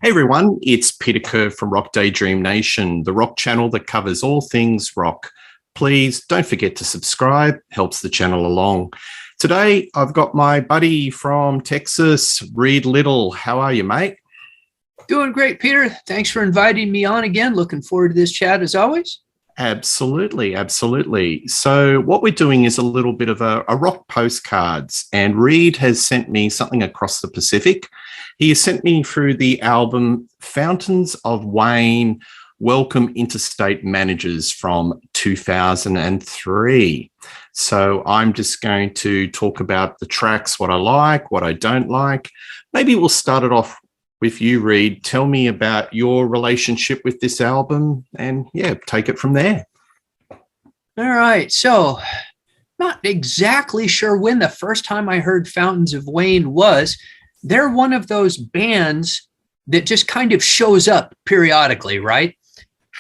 Hey everyone, it's Peter Kerr from Daydream Nation, the rock channel that covers all things rock. Please don't forget to subscribe, helps the channel along. Today, I've got my buddy from Texas, Reed Little. How are you, mate? Doing great, Peter. Thanks for inviting me on again. Looking forward to this chat as always. Absolutely, absolutely. So what we're doing is a little bit of a rock postcards, and Reed has sent me something across the Pacific. He has sent me through the album Fountains of Wayne, Welcome Interstate Managers from 2003. So I'm just going to talk about the tracks, what I like, what I don't like. Maybe we'll start it off with you, Reed. Tell me about your relationship with this album and take it from there. All right. So not exactly sure when the first time I heard Fountains of Wayne was. They're one of those bands that just kind of shows up periodically, right?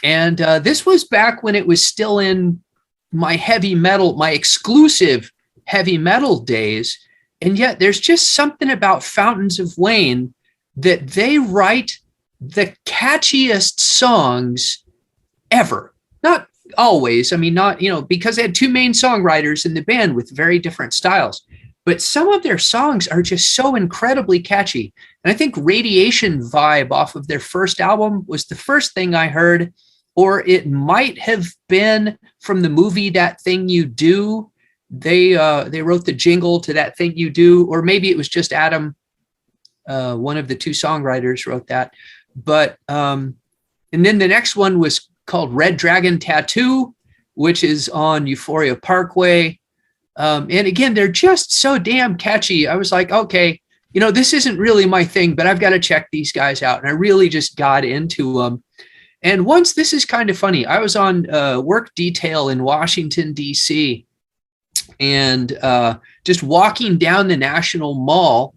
And this was back when it was still in my heavy metal, my exclusive heavy metal days. And yet there's just something about Fountains of Wayne that they write the catchiest songs ever. Not always. I mean, not, because they had two main songwriters in the band with very different styles. But some of their songs are just so incredibly catchy. And I think Radiation Vibe off of their first album was the first thing I heard, or it might have been from the movie That Thing You Do. They wrote the jingle to That Thing You Do, or maybe it was just Adam. One of the two songwriters wrote that. But, and then the next one was called Red Dragon Tattoo, which is on Euphoria Parkway. And again, they're just so damn catchy. I was like, okay, this isn't really my thing, but I've got to check these guys out. And I really just got into them. And once, this is kind of funny, I was on work detail in Washington, D.C., and just walking down the National Mall,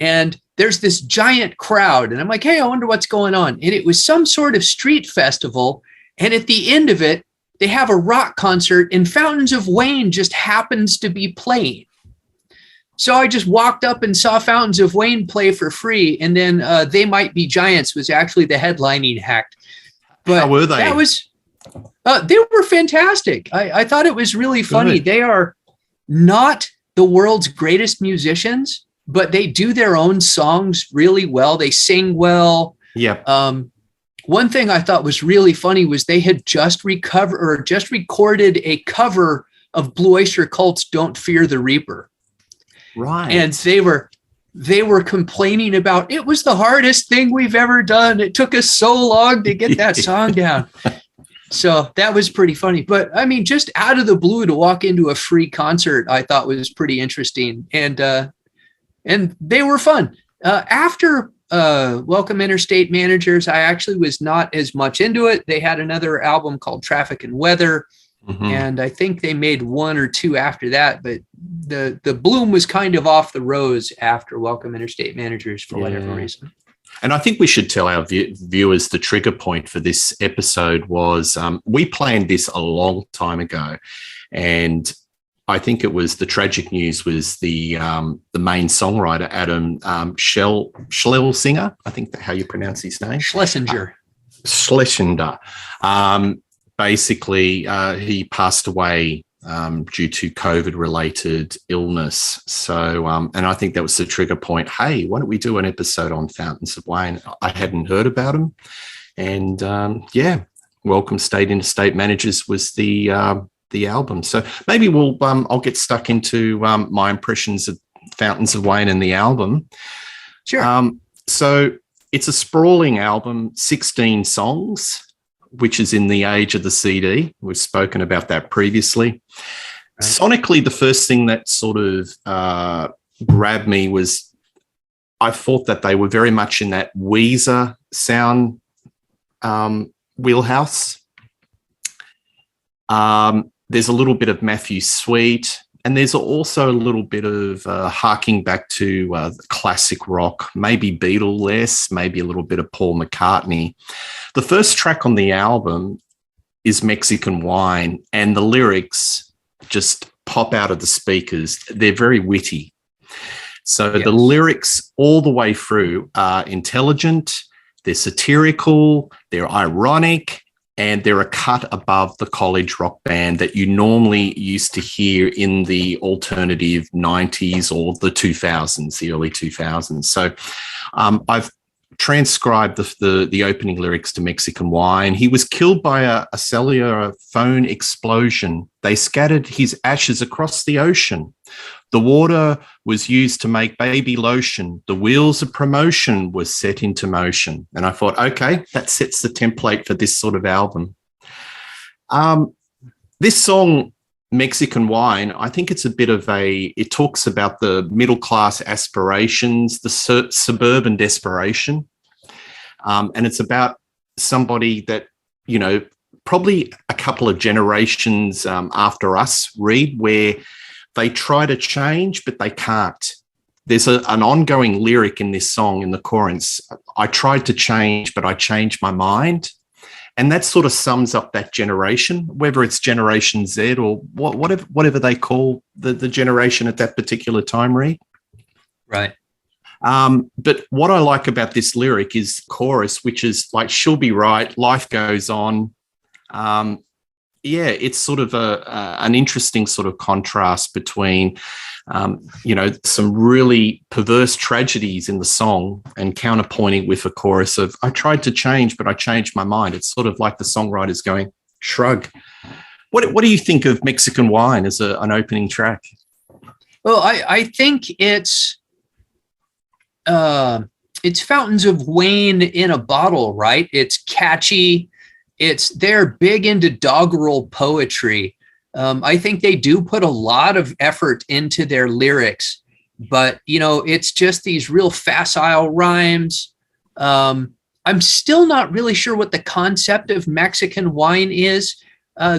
and there's this giant crowd. And I'm like, hey, I wonder what's going on. And it was some sort of street festival. And at the end of it, they have a rock concert, and Fountains of Wayne just happens to be playing. So I just walked up and saw Fountains of Wayne play for free. And then They Might Be Giants was actually the headlining act. But how were they? They were fantastic. I thought it was really funny. Good. They are not the world's greatest musicians, but they do their own songs really well. They sing well. Yeah. One thing I thought was really funny was they had just recorded a cover of Blue Oyster Cult's Don't Fear the Reaper. Right. And they were complaining about, it was the hardest thing we've ever done. It took us so long to get that song down. So that was pretty funny. But I mean, just out of the blue to walk into a free concert, I thought was pretty interesting. And they were fun. After Welcome Interstate Managers, I actually was not as much into it. They had another album called Traffic and Weather, and I think they made one or two after that, but the bloom was kind of off the rose after Welcome Interstate Managers for whatever reason. And I think we should tell our viewers the trigger point for this episode was we planned this a long time ago, and I think it was the tragic news was the main songwriter, Adam Schlesinger, I think that's how you pronounce his name. Schlesinger. Basically, he passed away due to COVID-related illness. So, and I think that was the trigger point. Hey, why don't we do an episode on Fountains of Wayne? I hadn't heard about him. And Welcome Interstate Managers was the album. So maybe I'll get stuck into my impressions of Fountains of Wayne and the album. Sure. So it's a sprawling album, 16 songs, which is in the age of the CD. We've spoken about that previously. Right. Sonically, the first thing that sort of grabbed me was I thought that they were very much in that Weezer sound wheelhouse. There's a little bit of Matthew Sweet, and there's also a little bit of harking back to classic rock, maybe Beatlesque, maybe a little bit of Paul McCartney. The first track on the album is Mexican Wine, and the lyrics just pop out of the speakers. They're very witty. So the lyrics all the way through are intelligent They're satirical, they're ironic, and they're a cut above the college rock band that you normally used to hear in the alternative 90s or the 2000s, the early 2000s. So I've transcribed the opening lyrics to Mexican Wine. He was killed by a cellular phone explosion. They scattered his ashes across the ocean. The water was used to make baby lotion. The wheels of promotion were set into motion. And I thought, okay, that sets the template for this sort of album. This song, Mexican Wine, I think it's a bit of it talks about the middle-class aspirations, the suburban desperation. And it's about somebody that, you know, probably a couple of generations after us, Reed, where they try to change, but they can't. There's an ongoing lyric in this song, in the chorus. I tried to change, but I changed my mind. And that sort of sums up that generation, whether it's Generation Z or whatever they call the generation at that particular time, Reed. Right. But what I like about this lyric is chorus, which is like, she'll be right, life goes on. Yeah, it's sort of an interesting sort of contrast between, you know, some really perverse tragedies in the song and counterpointing with a chorus of, I tried to change, but I changed my mind. It's sort of like the songwriter's going, shrug. What do you think of Mexican Wine as an opening track? Well, I think it's Fountains of Wayne in a bottle, right? It's catchy. They're big into doggerel poetry. I think they do put a lot of effort into their lyrics, but you know, it's just these real facile rhymes. I'm still not really sure what the concept of Mexican wine is. All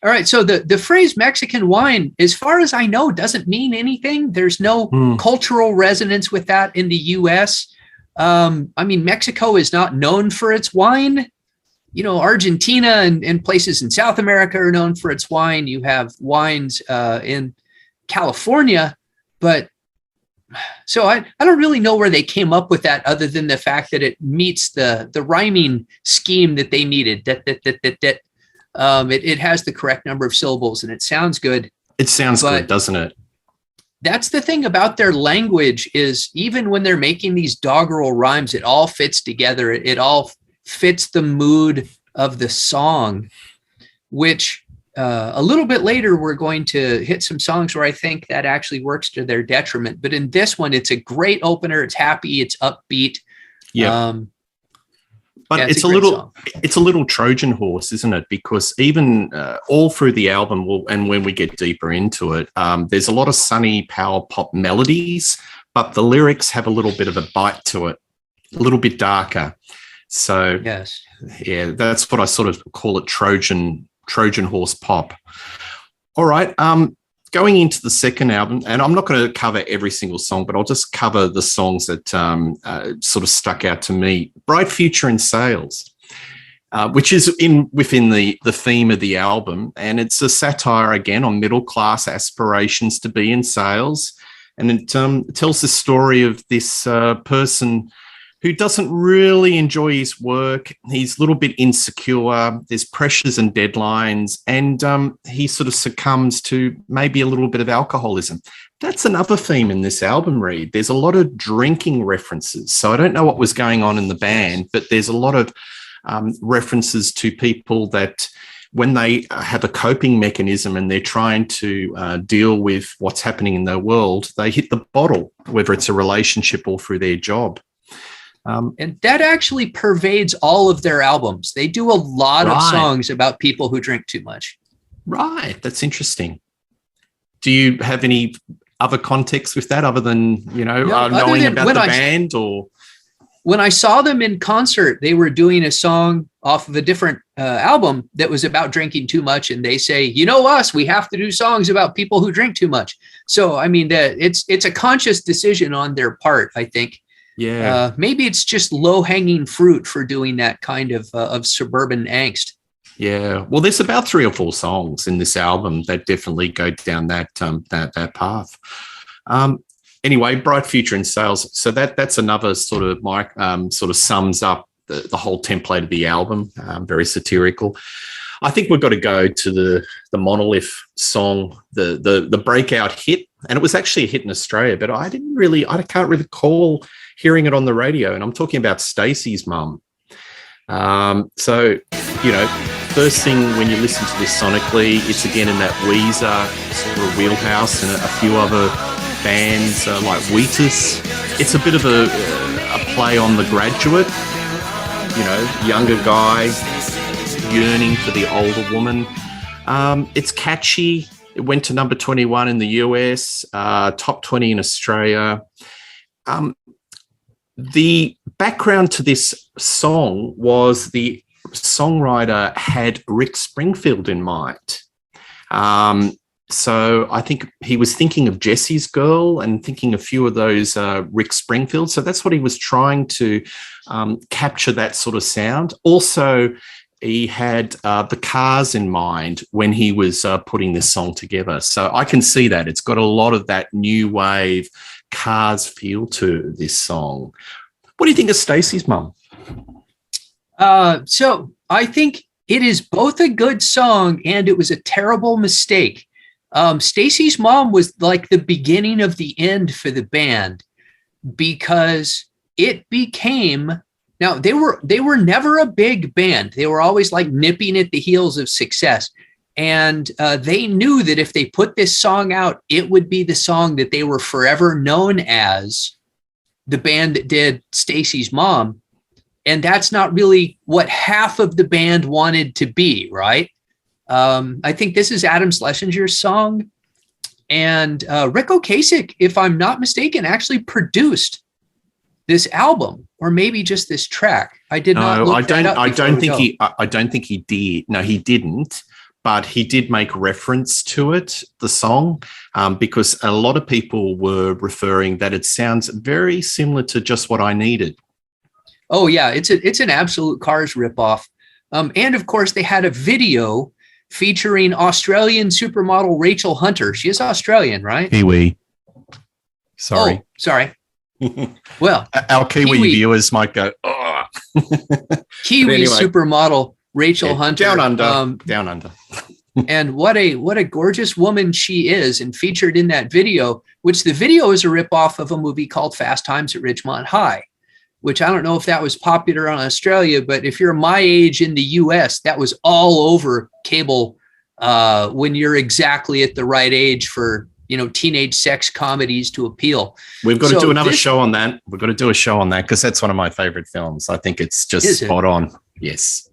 right. So the phrase Mexican wine, as far as I know, doesn't mean anything. There's no cultural resonance with that in the US. I mean, Mexico is not known for its wine. You know, Argentina and places in South America are known for its wine. You have wines in California, but so I don't really know where they came up with that, other than the fact that it meets the rhyming scheme that they needed. It has the correct number of syllables and it sounds good. It sounds good, doesn't it? That's the thing about their language, is even when they're making these doggerel rhymes, it all fits together. It all fits the mood of the song, which a little bit later, we're going to hit some songs where I think that actually works to their detriment. But in this one, it's a great opener. It's happy. It's upbeat. Yeah. But it's a little Trojan horse, isn't it? Because even all through the album, and when we get deeper into it, there's a lot of sunny power pop melodies, but the lyrics have a little bit of a bite to it, a little bit darker. So yes, yeah, that's what I sort of call it, Trojan horse pop. All right. Going into the second album, and I'm not going to cover every single song, but I'll just cover the songs that sort of stuck out to me. Bright Future in Sales, which is within the theme of the album, and it's a satire again on middle class aspirations to be in sales, and it tells the story of this person who doesn't really enjoy his work. He's a little bit insecure. There's pressures and deadlines, and he sort of succumbs to maybe a little bit of alcoholism. That's another theme in this album, Reed. There's a lot of drinking references. So I don't know what was going on in the band, but there's a lot of references to people that when they have a coping mechanism and they're trying to deal with what's happening in their world, they hit the bottle, whether it's a relationship or through their job. And that actually pervades all of their albums. They do a lot of songs about people who drink too much. Right. That's interesting. Do you have any other context with that other than, knowing about the band? Or when I saw them in concert, they were doing a song off of a different album that was about drinking too much. And they say, us, we have to do songs about people who drink too much. So, I mean, it's a conscious decision on their part, I think. Yeah. Maybe it's just low-hanging fruit for doing that kind of suburban angst. Yeah. Well, there's about 3 or 4 songs in this album that definitely go down that path. Anyway, bright future in sales. So that's another sort of sort of sums up the whole template of the album. Very satirical. I think we've got to go to the Monolith song, the breakout hit, and it was actually a hit in Australia, but I can't really recall hearing it on the radio. And I'm talking about Stacy's mum. So, first thing when you listen to this sonically, it's again in that Weezer sort of wheelhouse, and a few other bands like Wheatus. It's a bit of a play on The Graduate, younger guy yearning for the older woman. It's catchy. It went to number 21 in the US, top 20 in Australia. The background to this song was the songwriter had Rick Springfield in mind. So I think he was thinking of Jesse's Girl and thinking a few of those Rick Springfield. So that's what he was trying to capture, that sort of sound. Also, he had the Cars in mind when he was putting this song together. So I can see that. It's got a lot of that new wave Cars feel to this song. What do you think of Stacy's mum? So I think it is both a good song and it was a terrible mistake. Stacy's mom was like the beginning of the end for the band, because it became, now they were never a big band. They were always like nipping at the heels of success. And they knew that if they put this song out, it would be the song that they were forever known as, the band that did Stacy's mom. And that's not really what half of the band wanted to be, right? I think this is Adam Schlesinger's song. And Rick Ocasek, if I'm not mistaken, actually produced this album, or maybe just this track. I did not look that up. I don't think he did. No, he didn't. But he did make reference to it, the song, because a lot of people were referring that it sounds very similar to Just What I Needed. Oh, yeah, it's an absolute Cars ripoff. And of course, they had a video featuring Australian supermodel Rachel Hunter. She is Australian, right? Kiwi. Sorry. Oh, sorry. Well, our Kiwi viewers might go, oh. Kiwi anyway, supermodel Rachel Hunter. Down under. Down under. And what a gorgeous woman she is, and featured in that video, which the video is a ripoff of a movie called Fast Times at Ridgemont High, which I don't know if that was popular in Australia, but if you're my age in the US, that was all over cable when you're exactly at the right age for, teenage sex comedies to appeal. We've got to do another show on that. We've got to do a show on that because that's one of my favorite films. I think it's just spot on. Yes.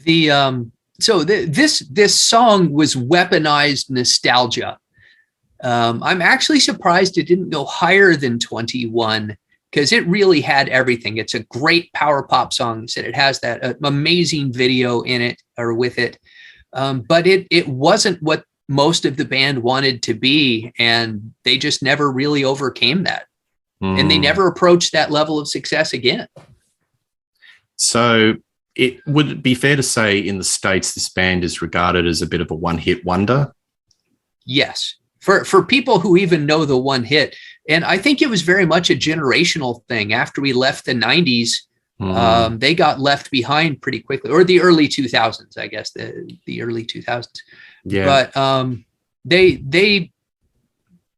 This song was weaponized nostalgia. I'm actually surprised it didn't go higher than 21, because it really had everything. It's a great power pop song. It has that amazing video in it, or with it. But it wasn't what most of the band wanted to be, and they just never really overcame that. And they never approached that level of success again. So it would be fair to say in the States, this band is regarded as a bit of a one-hit wonder? Yes. For people who even know the one hit. And I think it was very much a generational thing. After we left the 90s, they got left behind pretty quickly, or the early 2000s, I guess, the early 2000s. Yeah. But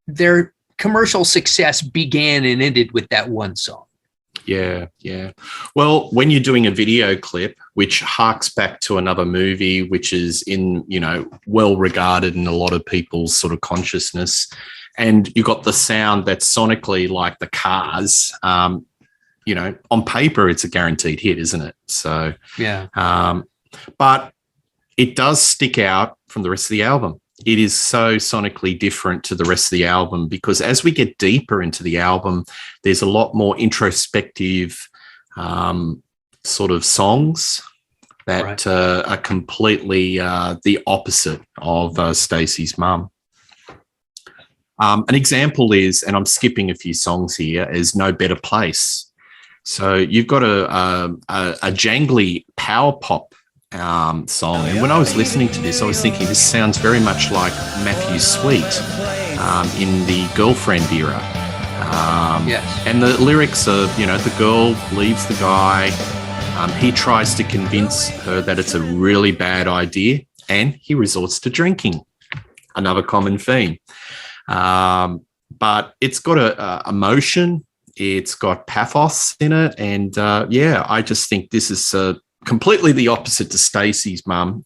their commercial success began and ended with that one song. Yeah, yeah. Well, when you're doing a video clip, which harks back to another movie, which is well regarded in a lot of people's sort of consciousness, and you got the sound that's sonically like the Cars, on paper, it's a guaranteed hit, isn't it? So, yeah. But it does stick out from the rest of the album. It is so sonically different to the rest of the album, because as we get deeper into the album, there's a lot more introspective sort of songs that are completely the opposite of Stacy's mum. An example is, and I'm skipping a few songs here, is No Better Place. So you've got a jangly power pop song, and when I was listening to this, I was thinking this sounds very much like Matthew Sweet in the Girlfriend era. Yes. And the lyrics are, the girl leaves the guy. He tries to convince her that it's a really bad idea, and he resorts to drinking. Another common theme. But it's got a emotion. It's got pathos in it. And I just think this is completely the opposite to Stacy's mum.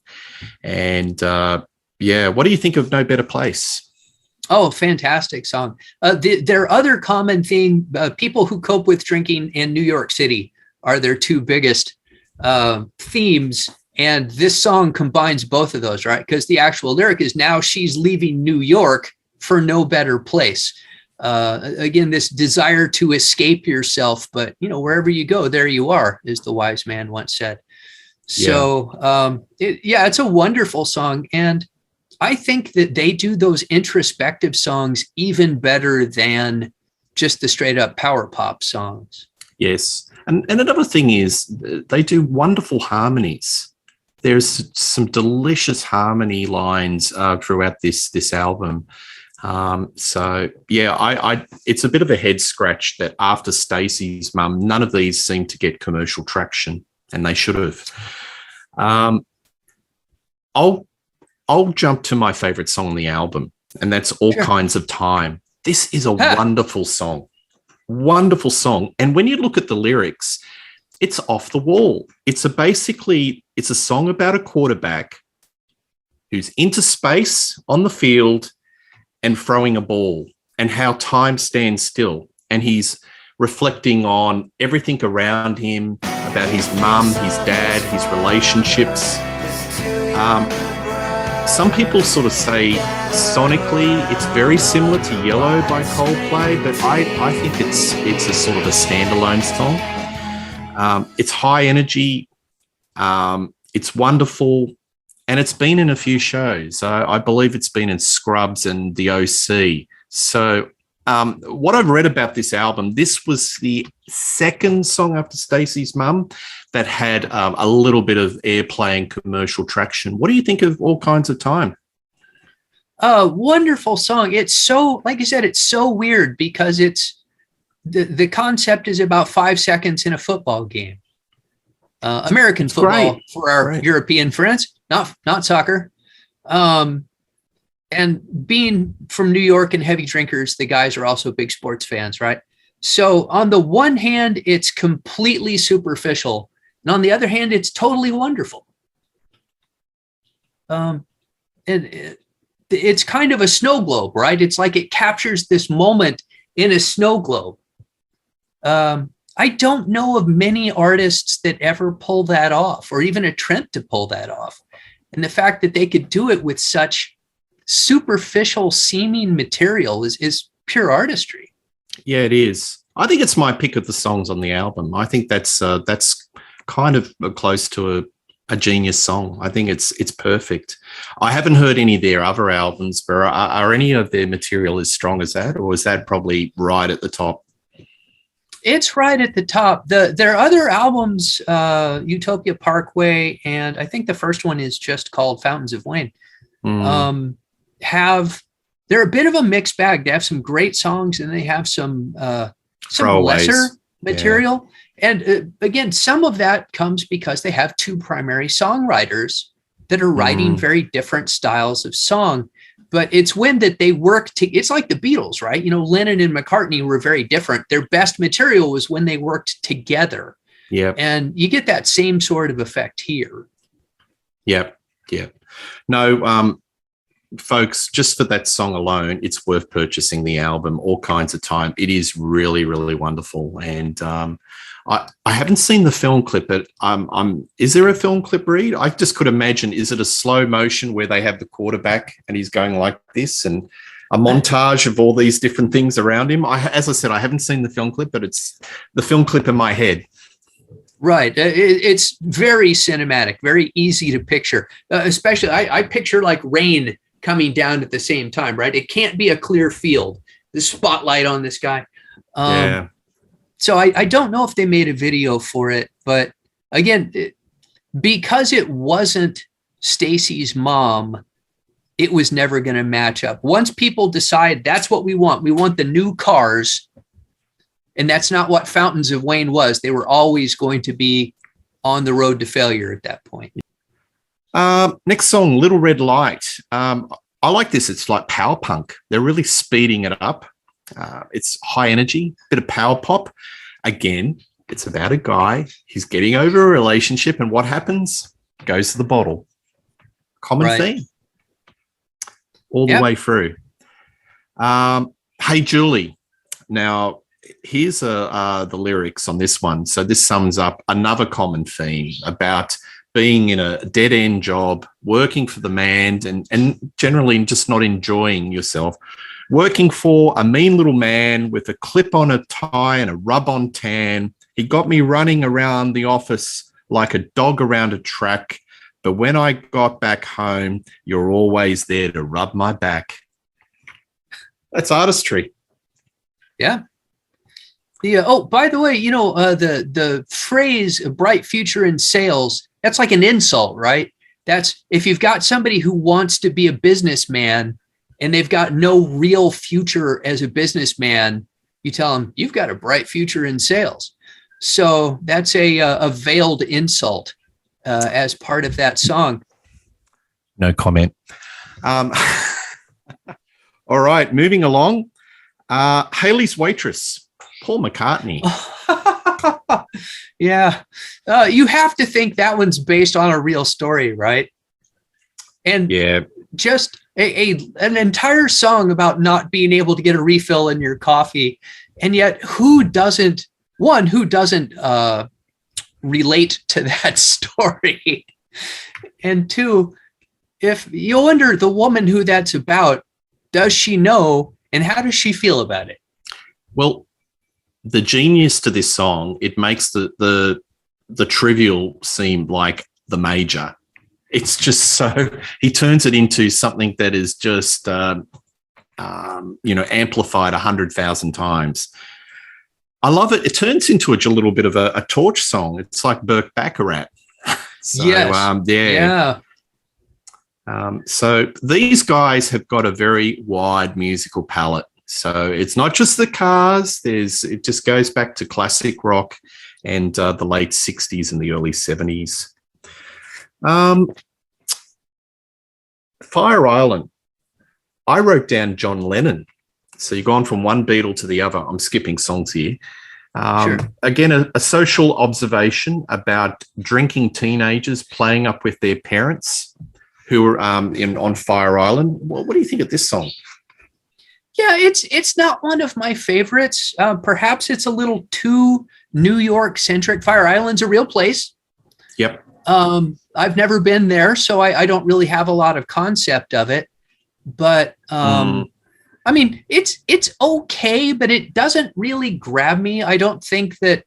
And what do you think of No Better Place? Oh, fantastic song. Their other common theme, people who cope with drinking in New York City are their two biggest themes. And this song combines both of those, right? Because the actual lyric is, now she's leaving New York for no better place. Again, this desire to escape yourself, but wherever you go, there you are, as the wise man once said. So it's a wonderful song. And I think that they do those introspective songs even better than just the straight up power pop songs. Yes. And another thing is they do wonderful harmonies. There's some delicious harmony lines throughout this album. It's a bit of a head scratch that after Stacy's mum, none of these seem to get commercial traction, and they should have. I'll jump to my favorite song on the album, and that's All Kinds of Time. This is a wonderful song. Wonderful song. And when you look at the lyrics, it's off the wall. It's a song about a quarterback who's into space on the field and throwing a ball, and how time stands still. And he's reflecting on everything around him, about his mum, his dad, his relationships. Some people sort of say sonically it's very similar to Yellow by Coldplay, but I think it's a sort of a standalone song. It's high energy. It's wonderful. And it's been in a few shows. I believe it's been in Scrubs and The OC. So what I've read about this album, this was the second song after Stacy's mum that had a little bit of airplay and commercial traction. What do you think of All Kinds of Time? Wonderful song. It's so, like you said, it's so weird because it's the concept is about 5 seconds in a football game. American football for our European friends, not soccer. And being from New York and heavy drinkers, the guys are also big sports fans, right? So on the one hand, it's completely superficial. And on the other hand, it's totally wonderful. It's kind of a snow globe, right? It's like it captures this moment in a snow globe. I don't know of many artists that ever pull that off or even attempt to pull that off. And the fact that they could do it with such superficial seeming material is pure artistry. Yeah, it is. I think it's my pick of the songs on the album. I think that's kind of close to a genius song. I think it's perfect. I haven't heard any of their other albums, but are any of their material as strong as that, or is that probably right at the top? It's right at the top. Their other albums, Utopia Parkway, and I think the first one is just called Fountains of Wayne, they're a bit of a mixed bag. They have some great songs and they have some lesser material. Yeah. And again, some of that comes because they have two primary songwriters that are writing very different styles of song. But it's when that they work it's like the Beatles, right? You know, Lennon and McCartney were very different. Their best material was when they worked together. Yeah. And you get that same sort of effect here. Yep. Yeah. No, folks, just for that song alone, it's worth purchasing the album, All Kinds of Time. It is really, really wonderful. And I haven't seen the film clip, but is there a film clip, Reed? I just could imagine, is it a slow motion where they have the quarterback and he's going like this and a montage of all these different things around him? As I said, I haven't seen the film clip, but it's the film clip in my head. Right. It's very cinematic, very easy to picture, especially I picture like rain coming down at the same time, right? It can't be a clear field, the spotlight on this guy. Yeah. So I don't know if they made a video for it, but again, because it wasn't Stacy's mom, it was never going to match up. Once people decide that's what we want the new Cars, And that's not what Fountains of Wayne was. They were always going to be on the road to failure at that point. Next song, Little Red Light. I like this. It's like power punk. They're really speeding it up. It's high energy, bit of power pop. Again, it's about a guy. He's getting over a relationship, and what happens? Goes to the bottle. Common theme. All the way through. Hey, Julie. Now, here's the lyrics on this one. So this sums up another common theme about being in a dead-end job, working for the man, and generally just not enjoying yourself. Working for a mean little man with a clip-on a tie and a rub-on tan. He got me running around the office like a dog around a track. But when I got back home, you're always there to rub my back. That's artistry. Yeah. By the way, the phrase "a bright future in sales," that's like an insult, right? That's if you've got somebody who wants to be a businessman and they've got no real future as a businessman, you tell them you've got a bright future in sales. So that's a veiled insult as part of that song. No comment. All right, moving along. Haley's Waitress. Paul McCartnney. Yeah. You have to think that one's based on a real story, right? And just an entire song about not being able to get a refill in your coffee. And yet who doesn't relate to that story? And two, if you wonder the woman who that's about, does she know and how does she feel about it? Well, the genius to this song, it makes the trivial seem like the major. It's just so he turns it into something that is just amplified 100,000 times. I love it. It turns into a little bit of a torch song. It's like Burt Bacharach. So, yes. So these guys have got a very wide musical palette. So it's not just the Cars. It just goes back to classic rock and the late 60s and the early 70s. Fire Island. I wrote down John Lennon. So you've gone from one Beatle to the other. I'm skipping songs here. Sure. Again, a social observation about drinking teenagers playing up with their parents who were on Fire Island. What do you think of this song? Yeah, it's not one of my favorites. Perhaps it's a little too New York centric. Fire Island's a real place. Yep. I've never been there, so I don't really have a lot of concept of it. But I mean, it's okay, but it doesn't really grab me. I don't think that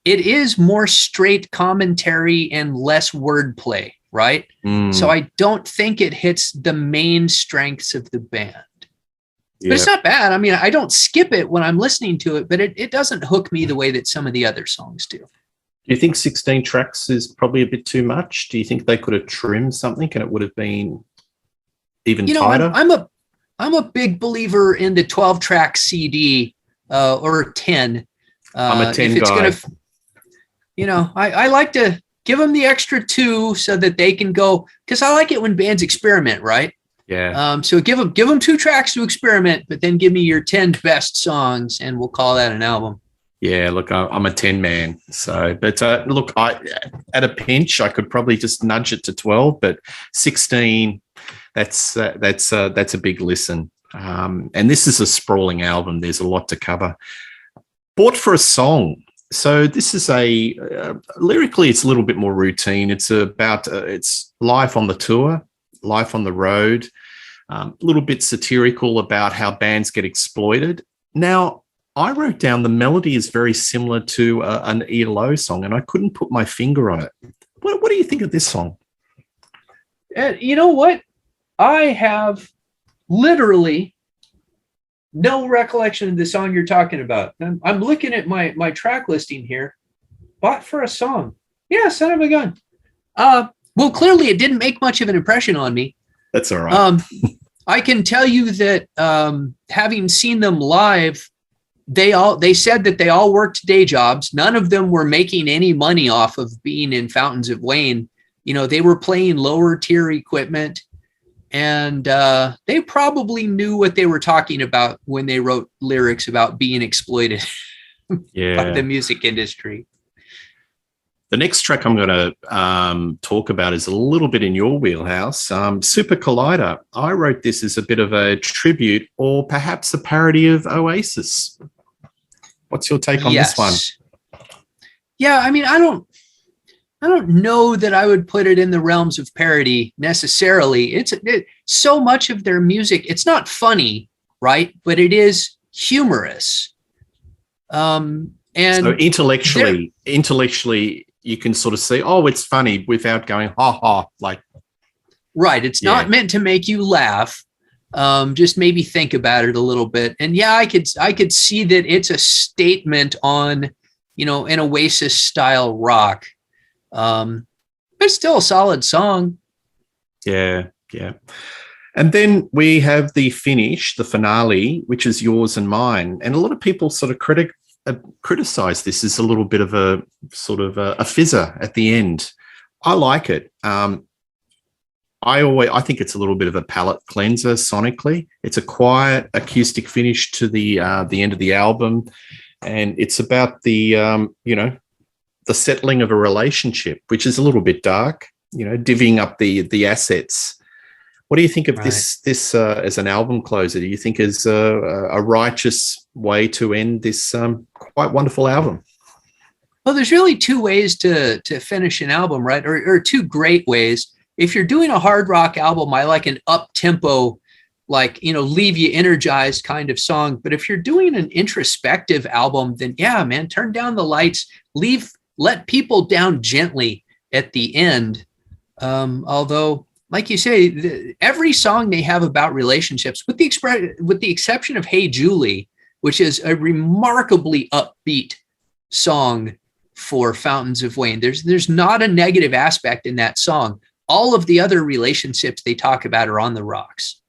it is more straight commentary and less wordplay, right? So I don't think it hits the main strengths of the band. But it's not bad. I mean, I don't skip it when I'm listening to it, but it doesn't hook me the way that some of the other songs do. Do you think 16 tracks is probably a bit too much? Do you think they could have trimmed something and it would have been even tighter? I'm a big believer in the 12-track CD or 10. I'm a 10 guy. I like to give them the extra 2 so that they can go, because I like it when bands experiment, right? Yeah. So give them 2 tracks to experiment, but then give me your 10 best songs, and we'll call that an album. Yeah, look, I'm a 10 man. So, but look, at a pinch, I could probably just nudge it to 12, but 16, that's a big listen. And this is a sprawling album. There's a lot to cover. Bought for a Song. So this is lyrically, it's a little bit more routine. It's about it's life on the tour, life on the road, a little bit satirical about how bands get exploited. Now, I wrote down the melody is very similar to an ELO song, and I couldn't put my finger on it. What do you think of this song? You know what? I have literally no recollection of the song you're talking about. I'm looking at my track listing here. Bought for a Song. Yeah, son of a gun. Well, clearly it didn't make much of an impression on me. That's all right. I can tell you that having seen them live they said that they all worked day jobs. None of them were making any money off of being in Fountains of Wayne. They were playing lower tier equipment, and they probably knew what they were talking about when they wrote lyrics about being exploited by the music industry. The next track I'm going to talk about is a little bit in your wheelhouse. Super Collider. I wrote this as a bit of a tribute or perhaps a parody of Oasis. What's your take on this one? Yeah, I mean, I don't know that I would put it in the realms of parody necessarily. So much of their music, it's not funny, right? But it is humorous. And so intellectually, you can sort of see, oh, it's funny without going, ha ha, like. Right. It's not meant to make you laugh. Just maybe think about it a little bit. And yeah, I could see that it's a statement on, an Oasis style rock. But it's still a solid song. Yeah. And then we have the finale, which is Yours and Mine. And a lot of people sort of criticize this as a little bit of a sort of a fizzer at the end. I like it. I think it's a little bit of a palate cleanser sonically. It's a quiet acoustic finish to the end of the album, and it's about the the settling of a relationship, which is a little bit dark. Divvying up the assets. What do you think of this as an album closer? Do you think is a righteous way to end this quite wonderful album? Well, there's really two ways to finish an album, right? Or two great ways. If you're doing a hard rock album, I like an up-tempo, leave you energized kind of song. But if you're doing an introspective album, then yeah, man, turn down the lights, let people down gently at the end. Although, like you say, every song they have about relationships, with the exception of Hey Julie, which is a remarkably upbeat song for Fountains of Wayne. There's not a negative aspect in that song. All of the other relationships they talk about are on the rocks.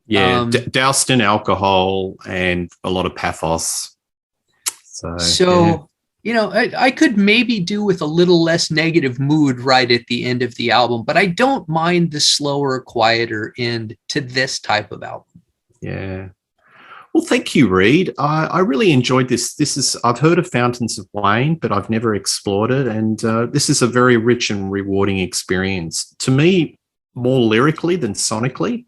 Yeah, doused in alcohol and a lot of pathos. So I could maybe do with a little less negative mood right at the end of the album, but I don't mind the slower, quieter end to this type of album. Yeah. Well, thank you, Reed. I really enjoyed this. I've heard of Fountains of Wayne, but I've never explored it. And this is a very rich and rewarding experience. To me, more lyrically than sonically.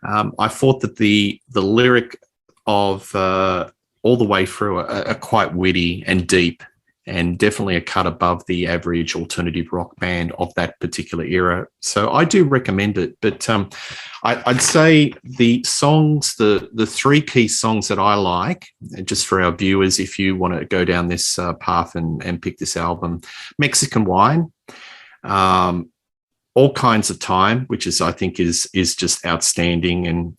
I thought that the lyric of all the way through are quite witty and deep, and definitely a cut above the average alternative rock band of that particular era. So I do recommend it. But I'd say the songs, the three key songs that I like, just for our viewers, if you want to go down this path and pick this album, Mexican Wine, All Kinds of Time, which I think is just outstanding. And,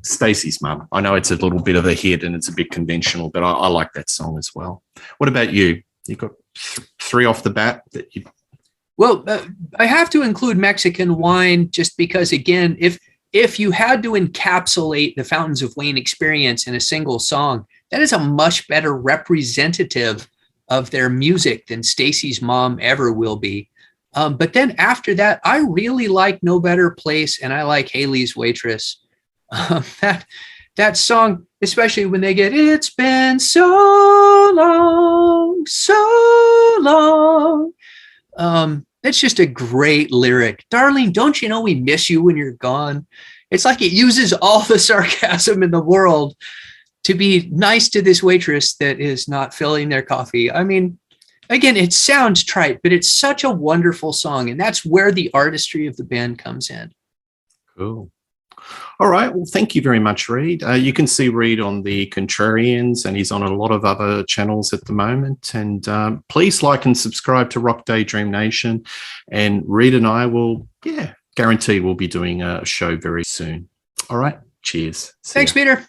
Stacy's Mum. I know it's a little bit of a hit and it's a bit conventional, but I like that song as well. What about you? You got three off the bat that you... Well, I have to include Mexican Wine just because, again, if you had to encapsulate the Fountains of Wayne experience in a single song, that is a much better representative of their music than Stacy's Mom ever will be. But then after that, I really like No Better Place and I like Haley's Waitress. That song, especially when they get, it's been so long, it's just a great lyric. Darling, don't you know we miss you when you're gone? It's like it uses all the sarcasm in the world to be nice to this waitress that is not filling their coffee. I mean, again, it sounds trite, but it's such a wonderful song. And that's where the artistry of the band comes in. Cool. All right. Well, thank you very much, Reed. You can see Reed on the Contrarians, and he's on a lot of other channels at the moment. And please like and subscribe to Rock Daydream Nation. And Reed and I will, guarantee we'll be doing a show very soon. All right. Cheers. Thanks, Peter.